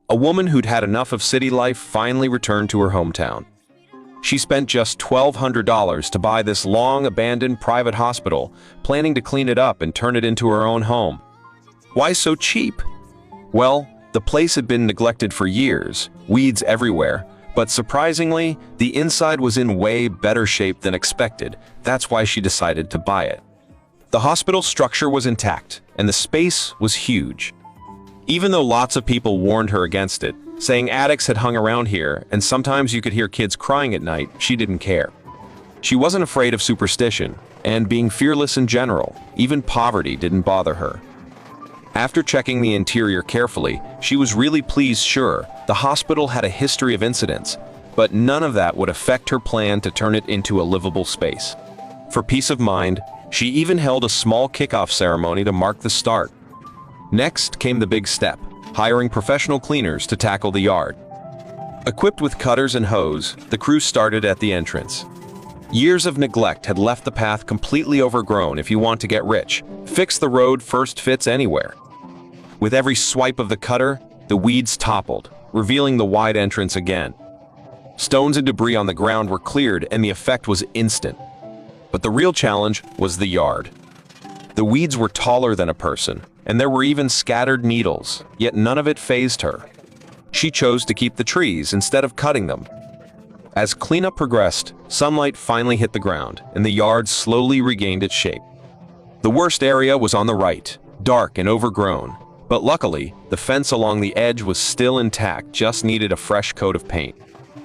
A woman who'd had enough of city life finally returned to her hometown. She spent just $1,200 to buy this long-abandoned private hospital, planning to clean it up and turn it into her own home. Why so cheap? Well, the place had been neglected for years, weeds everywhere, but surprisingly, the inside was in way better shape than expected. That's why she decided to buy it. The hospital structure was intact, and the space was huge. Even though lots of people warned her against it, saying addicts had hung around here and sometimes you could hear kids crying at night, she didn't care. She wasn't afraid of superstition, and being fearless in general, even poverty didn't bother her. After checking the interior carefully, she was really pleased. Sure, the hospital had a history of incidents, but none of that would affect her plan to turn it into a livable space. For peace of mind, she even held a small kickoff ceremony to mark the start. Next came the big step, hiring professional cleaners to tackle the yard. Equipped with cutters and hose, the crew started at the entrance. Years of neglect had left the path completely overgrown. If you want to get rich, fix the road first fits anywhere. With every swipe of the cutter, the weeds toppled, revealing the wide entrance again. Stones and debris on the ground were cleared, and the effect was instant. But the real challenge was the yard. The weeds were taller than a person, and there were even scattered needles, yet none of it fazed her. She chose to keep the trees instead of cutting them. As cleanup progressed, sunlight finally hit the ground, and the yard slowly regained its shape. The worst area was on the right, dark and overgrown, but luckily, the fence along the edge was still intact, just needed a fresh coat of paint.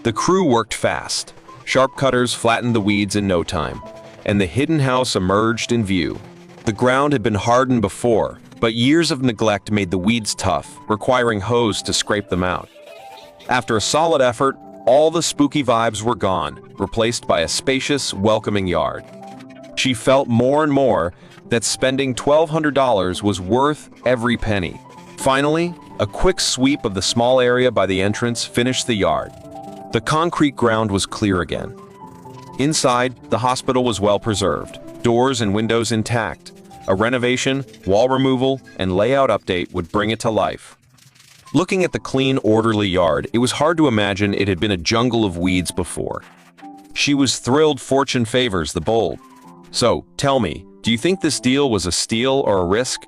The crew worked fast. Sharp cutters flattened the weeds in no time, and the hidden house emerged in view. The ground had been hardened before, but years of neglect made the weeds tough, requiring hose to scrape them out. After a solid effort, all the spooky vibes were gone, replaced by a spacious, welcoming yard. She felt more and more that spending $1,200 was worth every penny. Finally, a quick sweep of the small area by the entrance finished the yard. The concrete ground was clear again. Inside, the hospital was well preserved, doors and windows intact. A renovation, wall removal, and layout update would bring it to life. Looking at the clean, orderly yard, it was hard to imagine it had been a jungle of weeds before. She was thrilled. Fortune favors the bold. So, tell me, do you think this deal was a steal or a risk?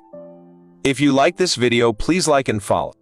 If you like this video, please like and follow.